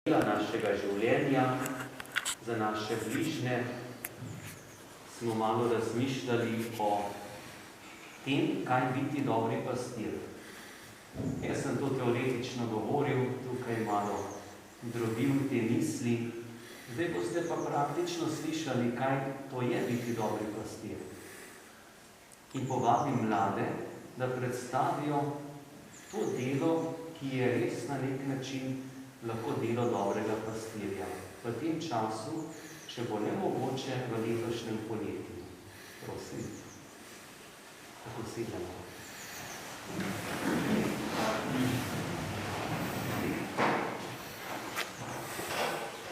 našega življenja, za naše bližnje, smo malo razmišljali o tem, kaj biti dobri pastir. Jaz sem to teoretično govoril, tukaj malo drobil te misli, zdaj boste pa praktično slišali, kaj to je biti dobri pastir. In povabim mlade, da predstavijo to delo, ki je res na nek način lahko delo dobrega pastirja. V tem času, če bo nemogoče, v letošnjem poletju. Prosim. Tako sedemo.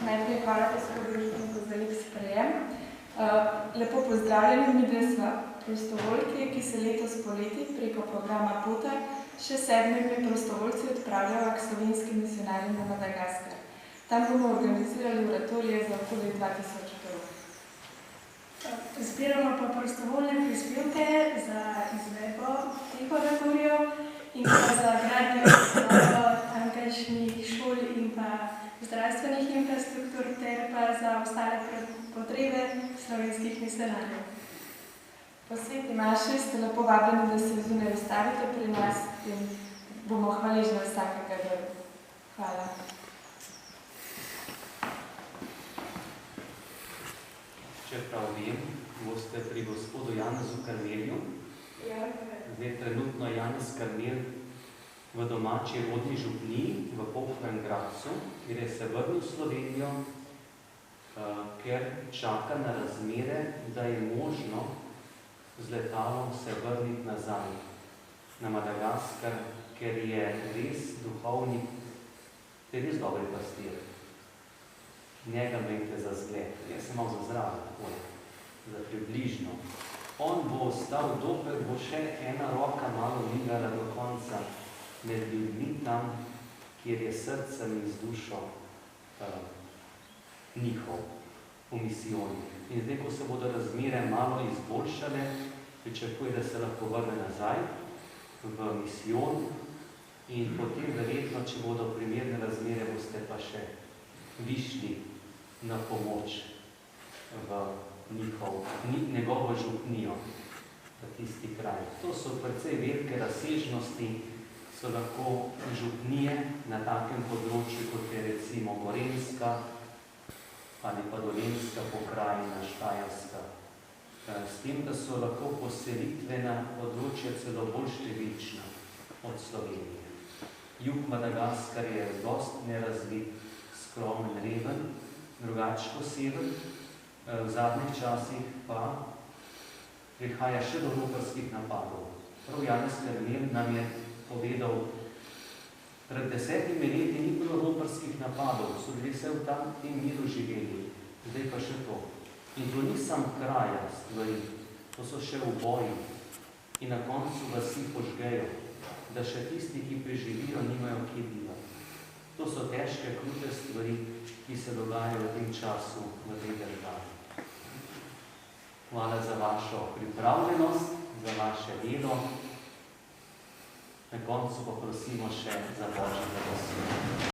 Najprej hvala gospodinu za lep sprejem. Lepo pozdravljeni, mi dve sva prostovoljki, ki se letos poleti preko programa PUTA še 7 prostovoljci odpravljajo k slovenskim misionarjem na Madagaskar. Tam bomo organizirali oratorije za okoli 2000 otrok. Zbiramo pa prostovoljne prispevke za izvedbo teh oratorijev in pa za gradnjo tamkajšnjih šol in pa zdravstvenih infrastruktur ter pa za ostale potrebe slovenskih misionarjev. Po sveti maši ste lepo vabljeni, da se zunaj ustavite pri nas in bomo hvaležni vsakega dela. Hvala. Čeprav vem, boste pri gospodu Janezu Karmelju. Zdaj trenutno Janez Karmel v domači rodni župniji v Pohorjem Gradcu, kjer je se vrnil v Slovenijo, ker čaka na razmere, da je možno z letalom se vrniti nazaj na Madagaskar, ker je res duhovnik, te res dobri pastir. Njega imejte za zgled, jaz sem malo za zraven, za približno. On bo ostal, dokler bo še ena roka malo migala do konca med ljudmi tam, kjer je srcem in z dušo njihov v misijoni. In zdaj, ko se bodo razmere malo izboljšale, pričakuje, da se lahko vrne nazaj v misijon in potem verjetno, če bodo primerne razmere, boste pa še višli na pomoč v njegovo župnijo, v tisti kraj. To so precej velike razsežnosti, so lahko župnije na takem področju, kot je recimo Gorenjska ali pa Dolenjska pokrajina, Štajerska. S tem, da so lahko poselitvena področja celo bolj številčna od Slovenije. Jug Madagaskar je dosti nerazvit, skromen, reven, drugače kot sever. V zadnjih časih pa prihaja še do roparskih napadov. Prav Janez Karmel nam je povedal, pred 10 leti ni bilo roparskih napadov, so bili vse v tem miru živeli, zdaj pa še to. In to ni sam kraja stvari, to so še uboji in na koncu vasi požgejo, da še tisti, ki preživijo, nimajo kje bivati. To so težke, krute stvari, ki se dogajajo v tem času v tej državi. Hvala za vašo pripravljenost, za vaše delo. Na koncu pa prosimo še za Božjo blagoslov.